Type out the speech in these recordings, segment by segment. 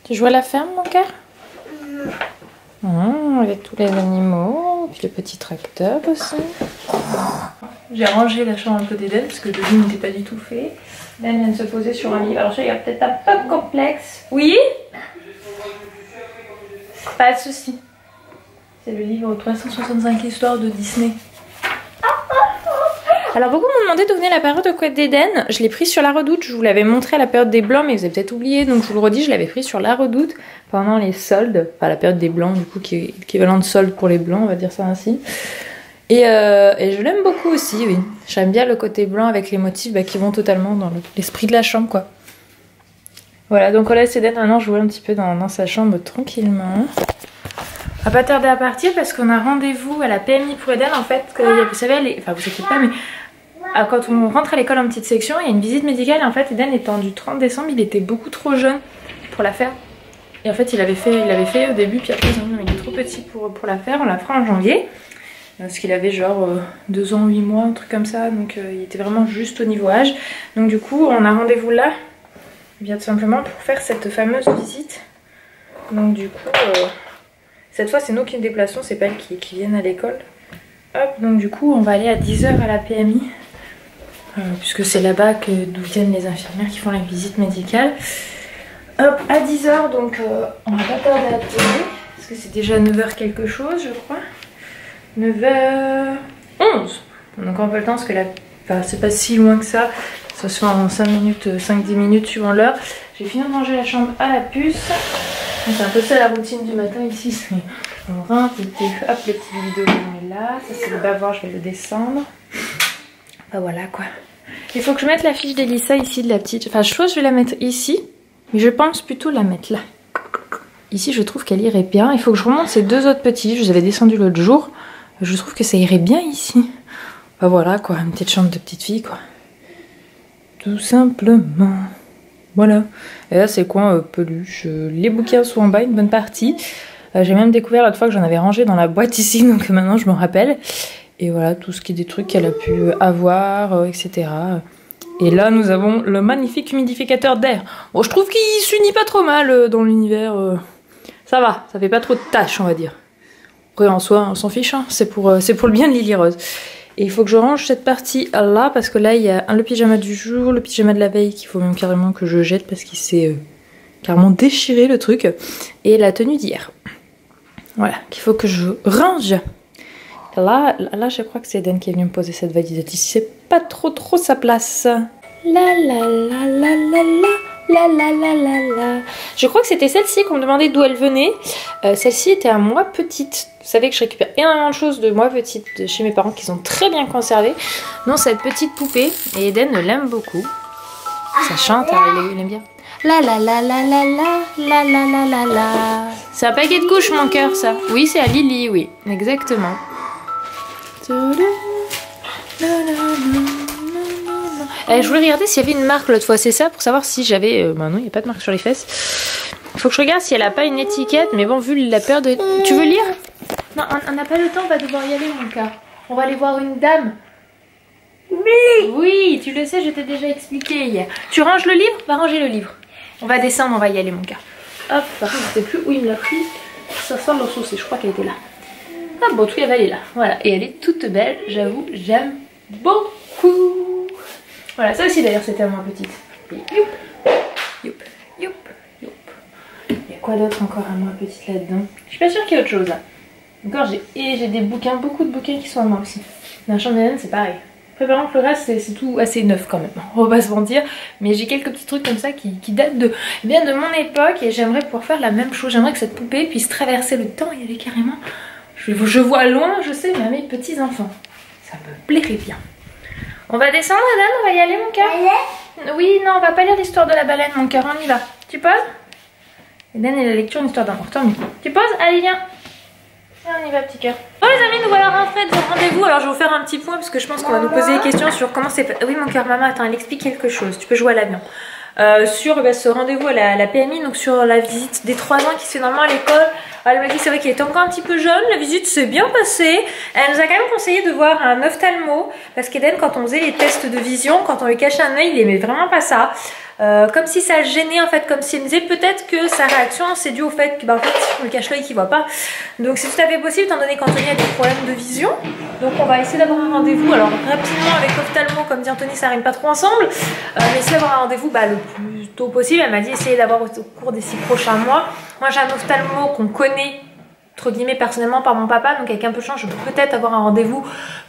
Tu joues à la ferme, mon cœur? Avec tous les animaux, puis le petit tracteur aussi. J'ai rangé la chambre un peu d'Eden parce que le lit n'était pas du tout fait. Eden vient de se poser sur un lit. Alors, il y a peut-être un peu complexe. Oui? Pas de soucis. C'est le livre 365 histoires de Disney. Alors beaucoup m'ont demandé d'où venait la période de couette d'Eden. Je l'ai pris sur la Redoute. Je vous l'avais montré à la période des blancs, mais vous avez peut-être oublié. Donc je vous le redis, je l'avais pris sur la Redoute pendant les soldes. Enfin la période des blancs, du coup, qui est l'équivalent de solde pour les blancs, on va dire ça ainsi. Et je l'aime beaucoup aussi, oui. J'aime bien le côté blanc avec les motifs qui vont totalement dans l'esprit de la chambre, quoi. Voilà, donc on laisse Eden maintenant jouer un petit peu dans sa chambre tranquillement. On va pas tarder à partir parce qu'on a rendez-vous à la PMI pour Eden. En fait, vous savez, enfin vous inquiétez pas, mais quand on rentre à l'école en petite section, il y a une visite médicale. Et en fait, Eden étant du 30 décembre, il était beaucoup trop jeune pour la faire. Et en fait, il l'avait fait au début, puis après, il est trop petit pour la faire. On la fera en janvier. Parce qu'il avait genre 2 ans, 8 mois, un truc comme ça. Donc il était vraiment juste au niveau âge. Donc du coup, on a rendez-vous là, bien tout simplement pour faire cette fameuse visite. Donc du coup, cette fois, c'est nous qui nous déplaçons, c'est pas elles qui viennent à l'école. Hop, donc du coup, on va aller à 10 h à la PMI. Puisque c'est là-bas d'où viennent les infirmières qui font la visite médicale. Hop, à 10 h, donc on va pas tarder à attendre. Parce que c'est déjà 9 h quelque chose, je crois. 9 h 11. Donc on peut le temps parce que c'est pas si loin que ça. Ça se fait en 5 minutes, 5-10 minutes suivant l'heure. J'ai fini de ranger la chambre à la puce. C'est un peu ça la routine du matin ici. On rentre, hop, le petit vidéo est là. Ça c'est le bavoir, je vais le descendre. Enfin voilà quoi. Il faut que je mette la fiche d'Elissa ici de la petite. Enfin je pense que je vais la mettre ici. Mais je pense plutôt la mettre là. Ici je trouve qu'elle irait bien. Il faut que je remonte ces 2 autres petits. Je les avais descendus l'autre jour. Je trouve que ça irait bien ici. Enfin voilà quoi, une petite chambre de petite fille quoi. Tout simplement. Voilà. Et là c'est quoi peluche. Les bouquins sont en bas, une bonne partie. J'ai même découvert l'autre fois que j'en avais rangé dans la boîte ici, donc maintenant je me rappelle. Et voilà, tout ce qui est des trucs qu'elle a pu avoir, etc. Et là nous avons le magnifique humidificateur d'air. Bon, je trouve qu'il s'unit pas trop mal dans l'univers. Ça va, ça fait pas trop de tâches on va dire. Après en soi on s'en fiche, hein. C'est pour le bien de Lily Rose. Et il faut que je range cette partie là parce que là il y a le pyjama du jour, le pyjama de la veille qu'il faut même carrément que je jette parce qu'il s'est carrément déchiré le truc. Et la tenue d'hier. Voilà, qu'il faut que je range. Là je crois que c'est Eden qui est venu me poser cette valise ici. C'est pas trop sa place. La la la la la la. La la la la la. Je crois que c'était celle-ci qu'on me demandait d'où elle venait. Celle-ci était à moi petite. Vous savez que je récupère énormément de choses de moi petite de chez mes parents qui sont très bien conservées. Non, cette petite poupée. Et Eden l'aime beaucoup. Ça chante, alors il aime bien. La la la la la la la la la la la. C'est un paquet de couches mon cœur ça. Oui, c'est à Lily, oui. Exactement. Je voulais regarder s'il y avait une marque l'autre fois, c'est ça, pour savoir si j'avais... bah non, il n'y a pas de marque sur les fesses. Il faut que je regarde si elle n'a pas une étiquette, mais bon, vu la peur de... Tu veux lire? Non, on n'a pas le temps, on va devoir y aller, mon cœur. On va aller voir une dame. Oui, tu le sais, je t'ai déjà expliqué hier. Tu ranges le livre? Va ranger le livre. On va descendre, on va y aller, mon cœur. Hop, par contre, je ne sais plus où il me l'a pris. Ça sent le sauce, je crois qu'elle était là. Ah bon, tout elle est là. Voilà, et elle est toute belle, j'avoue, j'aime beaucoup. Voilà, ça aussi d'ailleurs c'était à moi petite. Youp, youp, youp, youp. Il y a quoi d'autre encore à moi petite là-dedans? Je suis pas sûre qu'il y a autre chose là. Encore j'ai des bouquins, beaucoup de bouquins qui sont à moi aussi. Dans la chambre d'Hélène c'est pareil. Après par contre le reste c'est tout assez neuf quand même, on va pas se mentir. Mais j'ai quelques petits trucs comme ça qui datent de mon époque et j'aimerais pouvoir faire la même chose. J'aimerais que cette poupée puisse traverser le temps et aller carrément... Je vois loin, je sais, mais à mes petits enfants. Ça me plairait bien. On va descendre, Adam, on va y aller, mon cœur. Oui, non, on va pas lire l'histoire de la baleine, mon cœur, on y va. Tu poses? Eden et la lecture, une histoire d'amour. Tant mieux. Tu poses? Allez, viens. Viens, on y va, petit cœur. Bon, les amis, nous voilà rentrés de votre rendez-vous. Alors, je vais vous faire un petit point parce que je pense qu'on va nous poser des questions sur comment c'est fait. Oui, mon cœur, maman, attends, elle explique quelque chose. Tu peux jouer à l'avion. Sur ce rendez-vous à la PMI, donc sur la visite des 3 ans qui se fait normalement à l'école Elle m'a dit c'est vrai qu'il était encore un petit peu jeune, la visite s'est bien passée. Elle nous a quand même conseillé de voir un ophtalmo parce qu'Eden, quand on faisait les tests de vision, quand on lui cachait un œil, il aimait vraiment pas ça. Comme si ça le gênait en fait, comme si elle me disait peut-être que sa réaction c'est dû au fait que en fait on lui cache l'œil qu'il voit pas. Donc c'est tout à fait possible étant donné qu'Anthony a des problèmes de vision. Donc on va essayer d'avoir un rendez-vous, alors rapidement avec ophtalmo, comme dit Anthony ça rime pas trop ensemble, mais essayer d'avoir un rendez-vous le plus tôt possible. Elle m'a dit essayer d'avoir au cours des 6 prochains mois. Moi j'ai un ophtalmo qu'on connaît entre guillemets personnellement par mon papa, donc avec un peu de chance je peux peut-être avoir un rendez-vous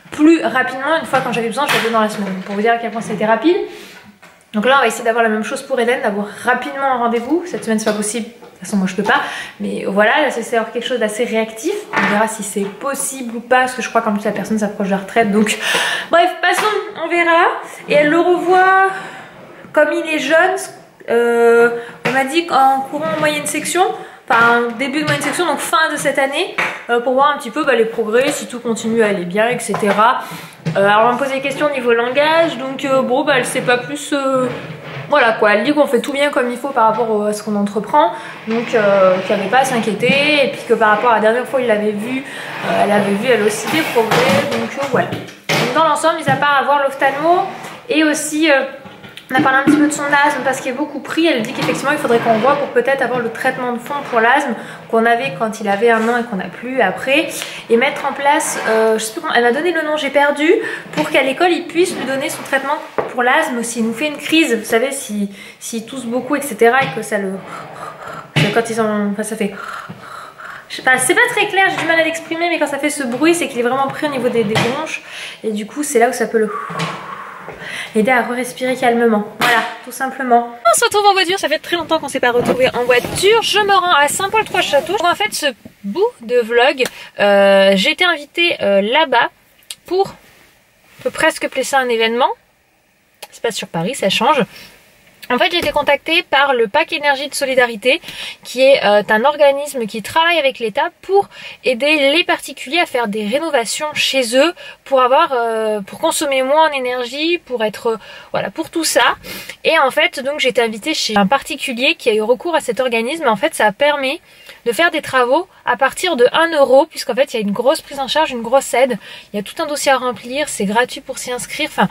plus rapidement. Une fois quand j'avais besoin je l'avais dans la semaine, pour vous dire à quel point ça a été rapide. Donc là on va essayer d'avoir la même chose pour Eden, d'avoir rapidement un rendez-vous. Cette semaine c'est pas possible, de toute façon moi je peux pas, mais voilà, là c'est avoir quelque chose d'assez réactif. On verra si c'est possible ou pas, parce que je crois qu'en plus la personne s'approche de la retraite, donc bref, passons, on verra. Et elle le revoit comme il est jeune, on m'a dit qu'en courant en moyenne section, enfin début de moyenne section, donc fin de cette année, pour voir un petit peu les progrès, si tout continue à aller bien, etc. Alors on me posait des questions au niveau langage, donc bon elle sait pas plus, voilà quoi, elle dit qu'on fait tout bien comme il faut par rapport à ce qu'on entreprend, donc qu'il n'y avait pas à s'inquiéter, et puis que par rapport à la dernière fois il l'avait vu, elle avait vu elle aussi des progrès, donc voilà. Donc dans l'ensemble, mis à part avoir l'ophtalmo, et aussi on a parlé un petit peu de son asthme parce qu'il est beaucoup pris. Elle dit qu'effectivement il faudrait qu'on voit pour peut-être avoir le traitement de fond pour l'asthme qu'on avait quand il avait 1 an et qu'on n'a plus après, et mettre en place, je sais plus comment, elle m'a donné le nom, j'ai perdu, pour qu'à l'école il puisse lui donner son traitement pour l'asthme s'il nous fait une crise, vous savez, s'il tousse beaucoup etc, et que ça le, quand ils ont, enfin ça fait, je sais pas, c'est pas très clair, j'ai du mal à l'exprimer, mais quand ça fait ce bruit c'est qu'il est vraiment pris au niveau des bronches, et du coup c'est là où ça peut le aider à respirer calmement. Voilà, tout simplement. On se retrouve en voiture, ça fait très longtemps qu'on s'est pas retrouvé en voiture. Je me rends à Saint-Paul-Trois-Châteaux. En fait, ce bout de vlog, j'ai été invitée là-bas pour, on peut presque appeler ça un événement. C'est pas sur Paris, ça change. En fait, j'ai été contactée par le Pack Énergie de Solidarité, qui est un organisme qui travaille avec l'État pour aider les particuliers à faire des rénovations chez eux, pour pour consommer moins en énergie, pour être, voilà, pour tout ça. Et en fait, donc j'ai été invitée chez un particulier qui a eu recours à cet organisme. En fait, ça permet de faire des travaux à partir de 1 €, puisqu'en fait, il y a une grosse prise en charge, une grosse aide. Il y a tout un dossier à remplir, c'est gratuit pour s'y inscrire. Enfin,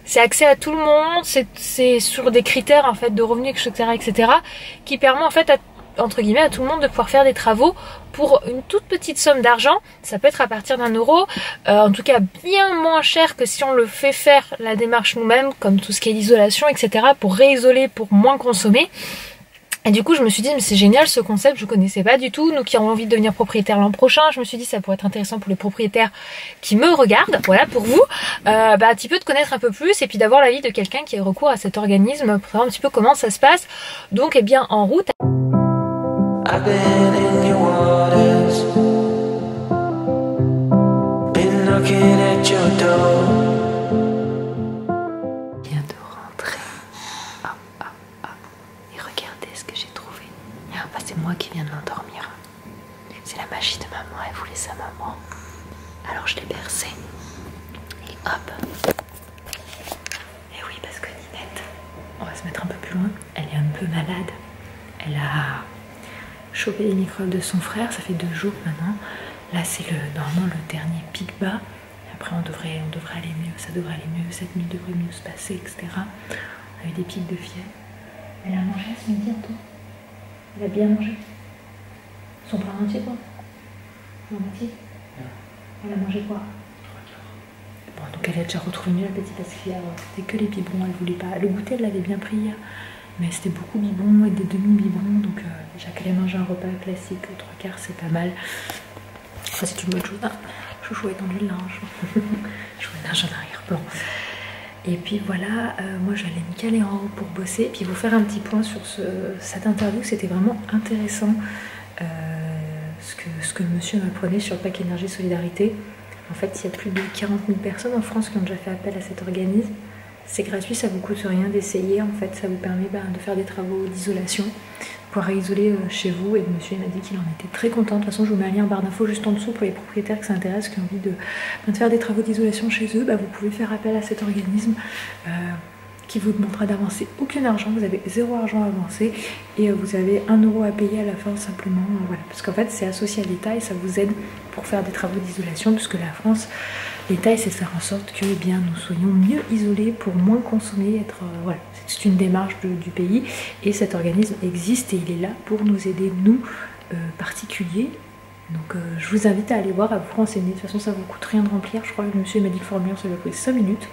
c'est accès à tout le monde, c'est sur des critères en fait de revenus, etc., qui permet en fait entre guillemets à tout le monde de pouvoir faire des travaux pour une toute petite somme d'argent. Ça peut être à partir d'1 €, en tout cas bien moins cher que si on le fait faire la démarche nous-mêmes, comme tout ce qui est l'isolation, etc., pour réisoler, pour moins consommer. Et du coup je me suis dit mais c'est génial ce concept, je connaissais pas du tout. Nous qui avons envie de devenir propriétaire l'an prochain, je me suis dit ça pourrait être intéressant pour les propriétaires qui me regardent, voilà, pour vous, un petit peu de connaître un peu plus, et puis d'avoir l'avis de quelqu'un qui a recours à cet organisme pour savoir un petit peu comment ça se passe. Donc eh bien en route. I've been in your waters, been knocking at your door. C'est moi qui viens de l'endormir. C'est la magie de maman, elle voulait sa maman. Alors je l'ai bercée. Et hop. Et oui, parce que Ninette, on va se mettre un peu plus loin, elle est un peu malade. Elle a chopé les microbes de son frère, ça fait 2 jours maintenant. Là c'est normalement le dernier pic bas. Après on devrait aller mieux, ça devrait aller mieux, cette nuit devrait mieux se passer, etc. On a eu des pics de fièvre. Elle a mangé ce midi un peu. Elle a bien mangé. Son plat entier quoi. En moitié. Elle a mangé quoi? Bon, donc elle a déjà retrouvé mieux l'appétit parce qu'hier c'était que les biberons, elle voulait pas. Le goûter elle l'avait bien pris hier, mais c'était beaucoup biberon et des demi-biberons, donc déjà qu'elle ait mangé un repas classique, 3/4 c'est pas mal. Enfin c'est une bonne chose. Ah, Chouchou a étendu le linge. Je vois le linge en arrière-plan. Et puis voilà, moi j'allais me caler en haut pour bosser, puis vous faire un petit point sur cette interview. C'était vraiment intéressant ce que monsieur m'apprenait sur le Pack Énergie Solidarité. En fait, il y a plus de 40 000 personnes en France qui ont déjà fait appel à cet organisme. C'est gratuit, ça vous coûte rien d'essayer. En fait, ça vous permet de faire des travaux d'isolation, pouvoir isoler chez vous. Et monsieur m'a dit qu'il en était très content. De toute façon, je vous mets un lien en barre d'infos juste en dessous pour les propriétaires qui s'intéressent, qui ont envie de faire des travaux d'isolation chez eux. Vous pouvez faire appel à cet organisme. qui vous demandera d'avancer aucun argent, vous avez 0 argent à avancer et vous avez 1 euro à payer à la fin simplement, voilà, parce qu'en fait c'est associé à l'État et ça vous aide pour faire des travaux d'isolation, puisque la France, l'État essaie de faire en sorte que eh bien, nous soyons mieux isolés pour moins consommer, être, voilà, c'est une démarche du pays et cet organisme existe et il est là pour nous aider, nous particuliers. Donc je vous invite à aller voir, à vous renseigner. De toute façon ça vous coûte rien de remplir. Je crois que le monsieur m'a dit que le formulaire ça lui a pris 5 minutes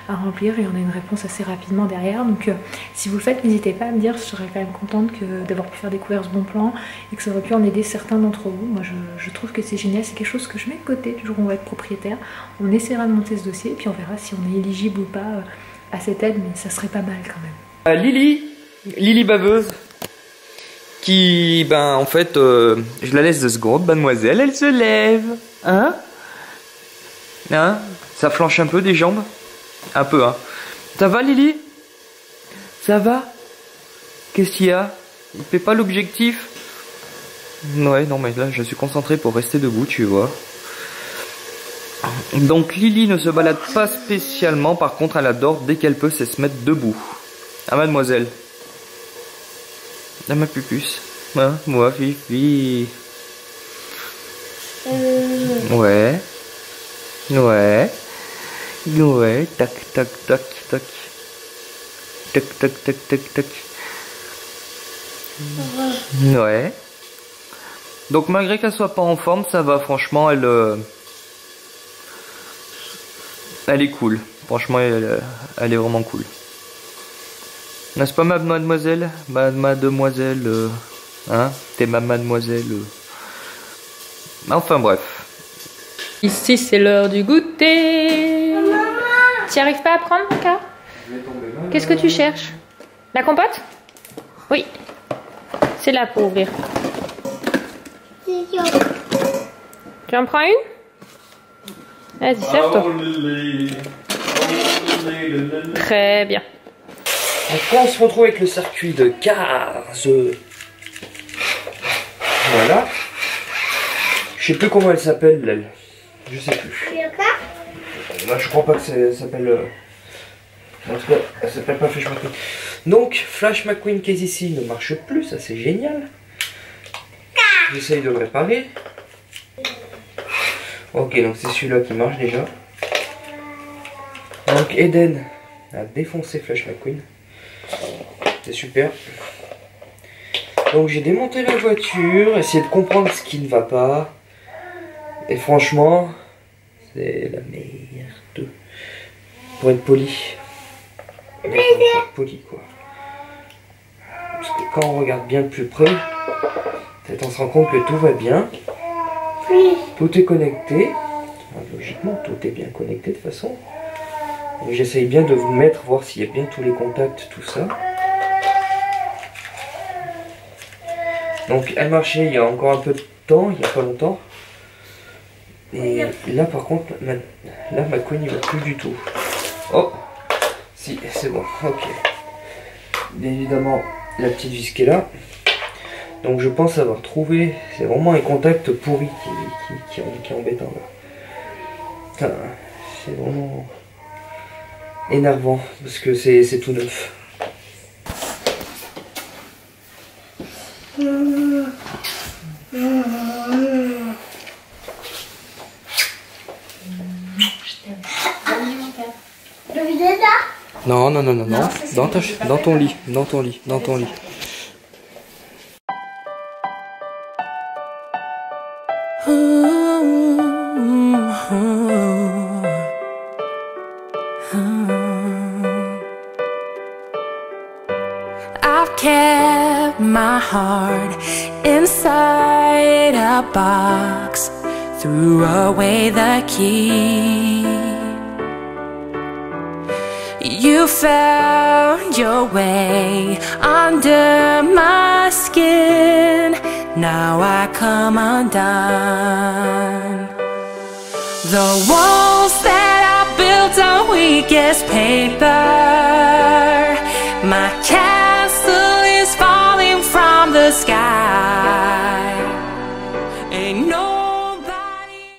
à remplir et on a une réponse assez rapidement derrière. Donc si vous le faites, n'hésitez pas à me dire, je serais quand même contente d'avoir pu faire découvrir ce bon plan et que ça aurait pu en aider certains d'entre vous. Moi je trouve que c'est génial, c'est quelque chose que je mets de côté du jour où on va être propriétaire. On essaiera de monter ce dossier et puis on verra si on est éligible ou pas à cette aide, mais ça serait pas mal quand même. Lily baveuse. Qui, ben, en fait, je la laisse 2 secondes, mademoiselle, elle se lève. Hein? Hein? Ça flanche un peu des jambes? Un peu, hein. Ça va, Lily? Ça va? Qu'est-ce qu'il y a? Il fait pas l'objectif? Ouais, non, mais là, je suis concentré pour rester debout, tu vois. Donc, Lily ne se balade pas spécialement, par contre, elle adore, dès qu'elle peut, c'est se mettre debout. Ah, mademoiselle? Ah, ma pupuce. Hein, moi, Fifi. Ouais. Ouais. Ouais. Tac, tac, tac, tac. Tac, tac, tac, tac, tac. Ouais. Donc, malgré qu'elle soit pas en forme, ça va, franchement, elle est cool. Franchement, elle est vraiment cool. N'est-ce pas, mademoiselle? Mademoiselle, hein? T'es ma mademoiselle. Enfin, bref. Ici, c'est l'heure du goûter. Tu arrives pas à prendre, mon cas? Qu'est-ce que tu cherches? La compote? Oui. C'est là pour ouvrir. Tu en prends une? Vas-y, serve-toi. Très bien. Donc là, on se retrouve avec le circuit de Cars. Voilà. Je sais plus comment elle s'appelle, elle. Je sais plus. Là, je crois pas que ça s'appelle... En tout cas, elle s'appelle pas Flash McQueen. Donc, Flash McQueen qui est ici ne marche plus, ça c'est génial. J'essaye de le réparer. Ok, donc c'est celui-là qui marche déjà. Donc, Eden a défoncé Flash McQueen. C'est super. Donc j'ai démonté la voiture, essayé de comprendre ce qui ne va pas. Et franchement, c'est la merde. Pour être poli. Pour être poli quoi. Parce que quand on regarde bien de plus près, on se rend compte que tout va bien. Tout est connecté. Logiquement, tout est bien connecté de toute façon. J'essaye bien de vous mettre, voir s'il y a bien tous les contacts, tout ça. Donc elle marchait il y a encore un peu de temps, il n'y a pas longtemps. Et là par contre, là ma couille n'y va plus du tout. Oh, si, c'est bon, ok. Bien évidemment, la petite vis qui est là. Donc je pense avoir trouvé, c'est vraiment un contact pourri qui est embêtant là. C'est vraiment... énervant parce que c'est tout neuf. Non, non, non, non, non. Dans ton lit, dans ton lit, dans ton lit. I've kept my heart inside a box, threw away the key. You found your way under my skin. Now I come undone. The walls that I built on weakest paper